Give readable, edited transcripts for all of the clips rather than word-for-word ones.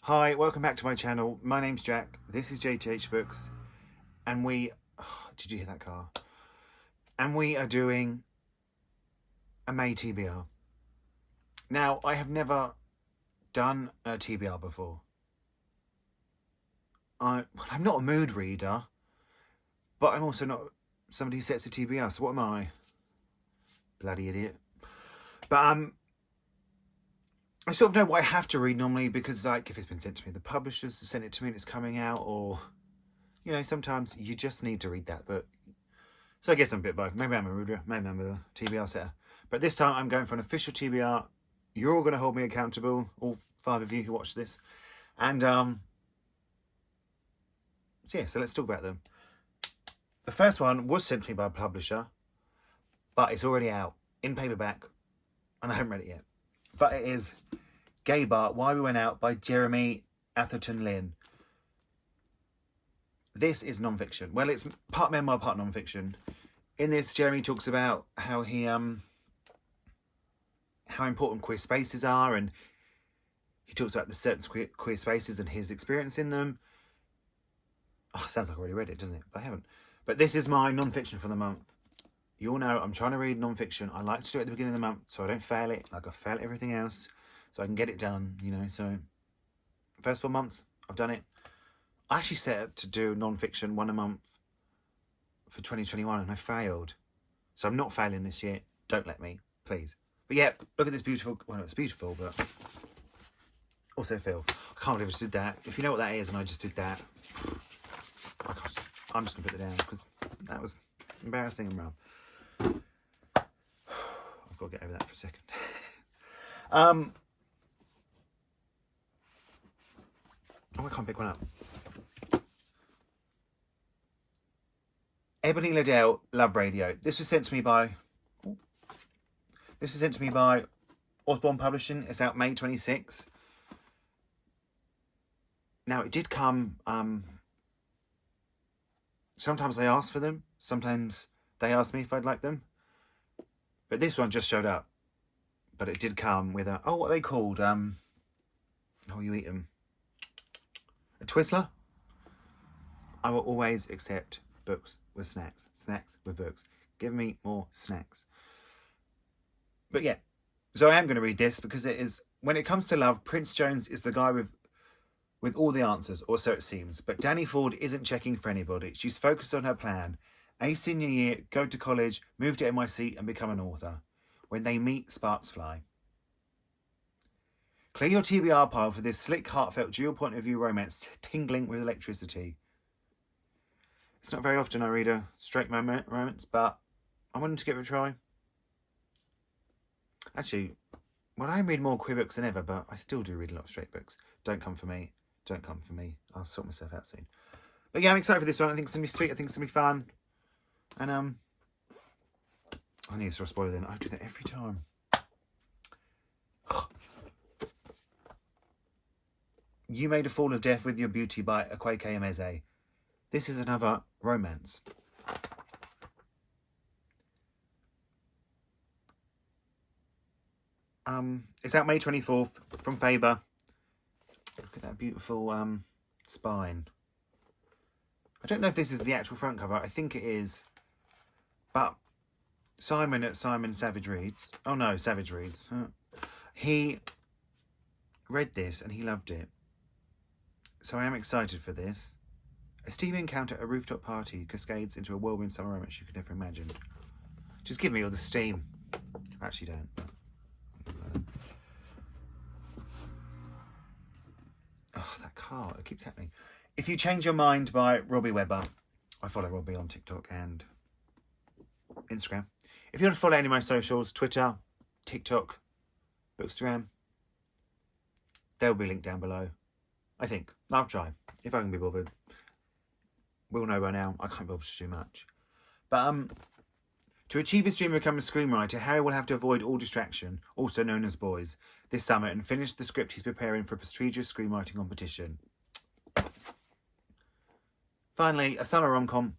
Hi, welcome back to my channel. My name's Jack. This is JTH Books, and did you hear that car? And we are doing a May TBR. Now, I have never done a TBR before. I'm not a mood reader, but I'm also not somebody who sets a TBR. So what am I? Bloody idiot. But I sort of know what I have to read normally because, like, if it's been sent to me, the publishers have sent it to me and it's coming out, or, you know, sometimes you just need to read that book. So I guess I'm a bit both. Maybe I'm a reader, maybe I'm a TBR setter. But this time I'm going for an official TBR. You're all going to hold me accountable, all 5 of you who watch this. And, so yeah, so let's talk about them. The first one was sent to me by a publisher, but it's already out in paperback, and I haven't read it yet. But it is Gay Bar, Why We Went Out by Jeremy Atherton Lin. This is non-fiction. Well, it's part memoir, part non-fiction. In this, Jeremy talks about how important queer spaces are, and he talks about the certain queer spaces and his experience in them. Oh, sounds like I already read it, doesn't it? But I haven't. But this is my non-fiction for the month. You all know I'm trying to read non-fiction. I like to do it at the beginning of the month so I don't fail it like I fail everything else. So I can get it done, you know. So first 4 months, I've done it. I actually set up to do non-fiction 1 a month for 2021 and I failed. So I'm not failing this year. Don't let me, please. But yeah, look at this beautiful, well, it's beautiful, but also Phil. I can't believe I just did that. If you know what that is and I just did that, I'm just going to put it down because that was embarrassing and rough. I've got to get over that for a second. Oh, I can't pick one up. Ebony, laDelle, Love Radio. This was sent to me by Whalebone Publishing. It's out May 26. Now it did come. Sometimes they ask for them. Sometimes they ask me if I'd like them. But this one just showed up. But it did come with what are they called? Oh, you eat them. A Twizzler? I will always accept books with snacks. Snacks with books. Give me more snacks. But yeah. So I am going to read this because it is, when it comes to love, Prince Jones is the guy with all the answers, or so it seems. But Danny Ford isn't checking for anybody. She's focused on her plan. A senior year, go to college, move to NYC and become an author. When they meet, sparks fly. Clear your TBR pile for this slick, heartfelt, dual point of view romance tingling with electricity. It's not very often I read a straight romance, but I wanted to give it a try. Actually, well, I read more queer books than ever, but I still do read a lot of straight books. Don't come for me. Don't come for me. I'll sort myself out soon. But yeah, I'm excited for this one. I think it's going to be sweet. I think it's going to be fun. And I need to start spoiling then. I do that every time. You Made a Fall of Death with Your Beauty by Akwaeke Emezi. This is another romance. It's out May 24th from Faber. Look at that beautiful spine. I don't know if this is the actual front cover. I think it is. But Simon at Simon Savage Reads. Oh no, Savage Reads. He read this and he loved it. So I am excited for this. A steamy encounter at a rooftop party cascades into a whirlwind summer romance you could never imagine. Just give me all the steam. I actually don't. Oh, that car. It keeps happening. If You Change Your Mind by Robby Webber. I follow Robby on TikTok and Instagram. If you want to follow any of my socials, Twitter, TikTok, Bookstagram, they'll be linked down below. I think. I'll try. If I can be bothered. We'll know by now. I can't bother to do much. But to achieve his dream of becoming a screenwriter, Harry will have to avoid all distraction, also known as boys, this summer and finish the script he's preparing for a prestigious screenwriting competition. Finally, a summer rom-com.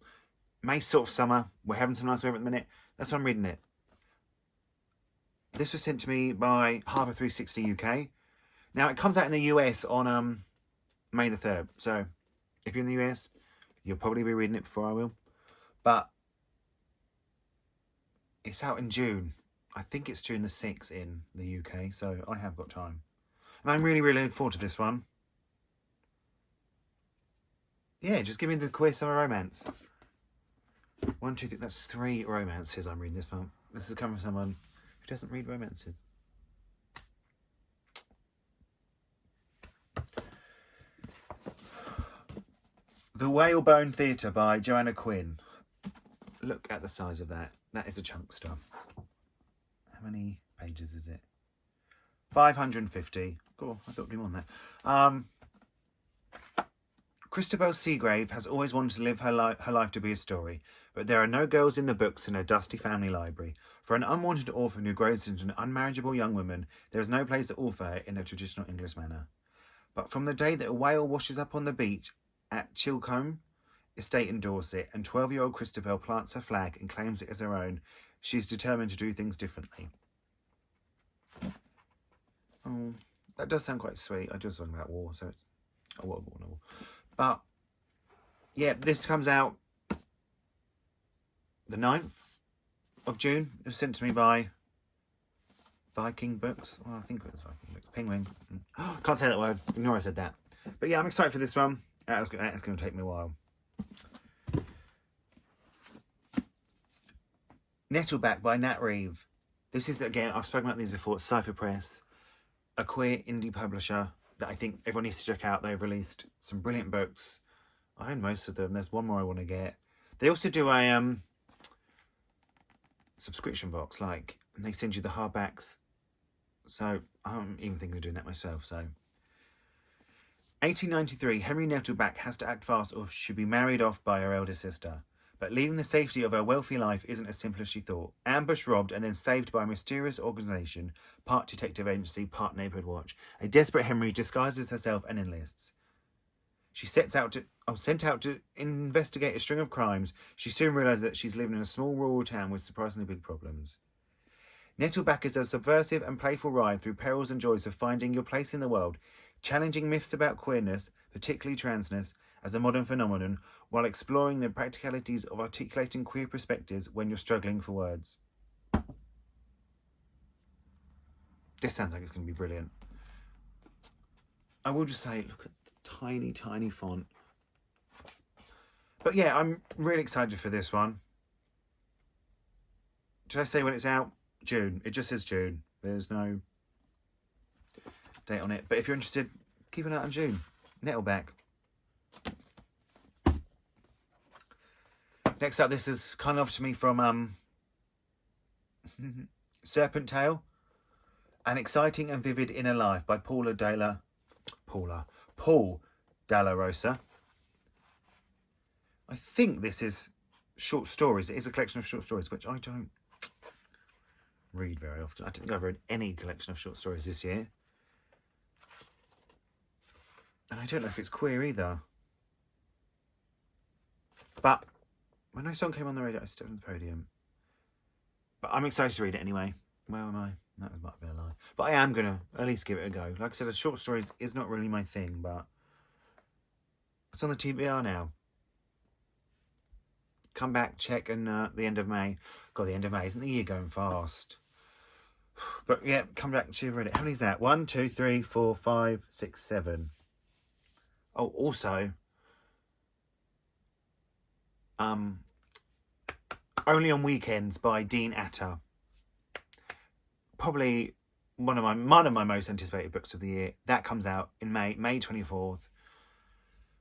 May sort of summer. We're having some nice weather at the minute. That's why I'm reading it. This was sent to me by Harbour 360 UK. Now, it comes out in the US on May the 3rd. So if you're in the US, you'll probably be reading it before I will. But it's out in June. I think it's June the 6th in the UK, so I have got time. And I'm really, really looking forward to this one. Yeah, just give me the Queer Summer Romance. 1, 2, 3, that's 3 romances I'm reading this month. This is coming from someone who doesn't read romances. The Whalebone Theatre by Joanna Quinn. Look at the size of that. That is a chunk stuff. How many pages is it? 550. Cool, I thought it'd be more than that. Christabel Seagrave has always wanted to live her life to be a story, but there are no girls in the books in her dusty family library. For an unwanted orphan who grows into an unmarriageable young woman, there is no place at all for her in a traditional English manner. But from the day that a whale washes up on the beach at Chilcombe Estate in Dorset, and 12-year-old Christabel plants her flag and claims it as her own, she is determined to do things differently. Oh, that does sound quite sweet. I just talking about war, so it's a war novel. But yeah, this comes out the 9th of June. It was sent to me by Viking Books. Well, I think it was Viking Books. Penguin. Can't say that word. Ignore I said that. But yeah, I'm excited for this one. That's going to take me a while. Nettleback by Nat Reeve. This is, again, I've spoken about these before. It's Cypher Press, a queer indie publisher that I think everyone needs to check out. They've released some brilliant books. I own most of them. There's one more I want to get. They also do a subscription box, and they send you the hardbacks. So I'm even thinking of doing that myself. So 1893, Henry Nettleback has to act fast or she'll be married off by her elder sister. But leaving the safety of her wealthy life isn't as simple as she thought. Ambushed, robbed, and then saved by a mysterious organisation, part detective agency, part neighbourhood watch. A desperate Henry disguises herself and enlists. She sent out to investigate a string of crimes. She soon realises that she's living in a small rural town with surprisingly big problems. Nettleback is a subversive and playful ride through perils and joys of finding your place in the world, challenging myths about queerness, particularly transness, as a modern phenomenon, while exploring the practicalities of articulating queer perspectives when you're struggling for words. This sounds like it's going to be brilliant. I will just say, look at the tiny, tiny font. But yeah, I'm really excited for this one. Should I say when it's out? June. It just says June. There's no date on it. But if you're interested, keep an eye on June. Nettleback. Next up, this is kind of to me from Serpent Tale, An Exciting and Vivid Inner Life by Paul Dalla Rosa. I think this is short stories. It is a collection of short stories, which I don't read very often. I don't think I've read any collection of short stories this year. And I don't know if it's queer either. But when no song came on the radio, I stood on the podium. But I'm excited to read it anyway. Where am I? That might have been a lie. But I am going to at least give it a go. Like I said, a short stories is not really my thing, but it's on the TBR now. Come back, check, and the end of May. God, the end of May. Isn't the year going fast? But yeah, come back and see if you've read it. How many is that? 1, 2, 3, 4, 5, 6, 7. Oh, also, Only on Weekends by Dean Atter. Probably one of my most anticipated books of the year. That comes out in May 24th.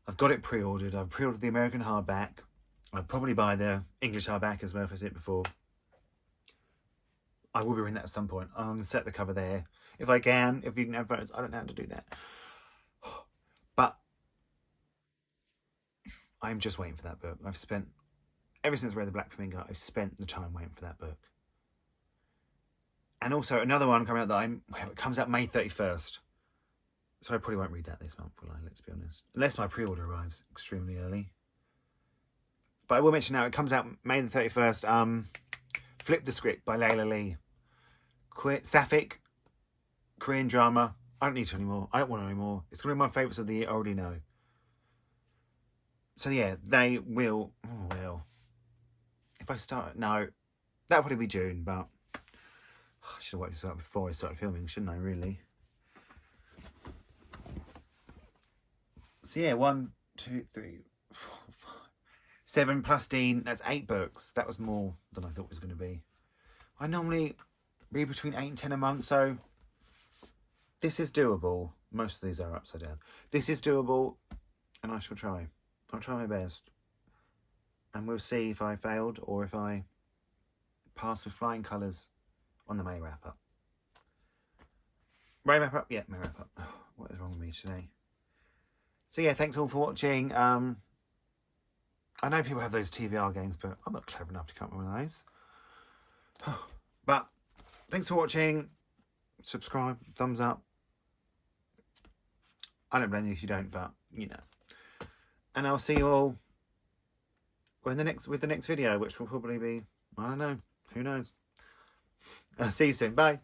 I've got it pre-ordered. I've pre-ordered the American hardback. I'll probably buy the English hardback as well if I see it before. I will be reading that at some point. I'm going to set the cover there. If I can, if you can have photos. I don't know how to do that. But I'm just waiting for that book. I've spent, ever since I read The Black Flamingo, I've spent the time waiting for that book. And also another one coming out that it comes out May 31st. So I probably won't read that this month, will I? Let's be honest. Unless my pre-order arrives extremely early. But I will mention now, it comes out May the 31st. Flip the Script by Layla Lee. Sapphic, Korean drama, I don't need to anymore. I don't want it anymore. It's going to be my favourites of the year. I already know. So yeah, they will. Oh well. If I start, no, that'll probably be June. But I should have worked this out before I started filming, shouldn't I? Really. So yeah, 1, 2, 3, 4, 5, 7 plus Dean. That's 8 books. That was more than I thought it was going to be. I normally read between 8 and 10 a month, so this is doable. Most of these are upside down. This is doable, and I shall try. I'll try my best. And we'll see if I failed or if I passed with flying colours on the May wrap-up. May wrap-up? Yeah, May wrap-up. Oh, what is wrong with me today? So yeah, thanks all for watching. I know people have those TVR games, but I'm not clever enough to come up with one of those. But thanks for watching. Subscribe, thumbs up. I don't blame you if you don't, but you know. And I'll see you all with the next video, which will probably be, I don't know, who knows. I'll see you soon. Bye.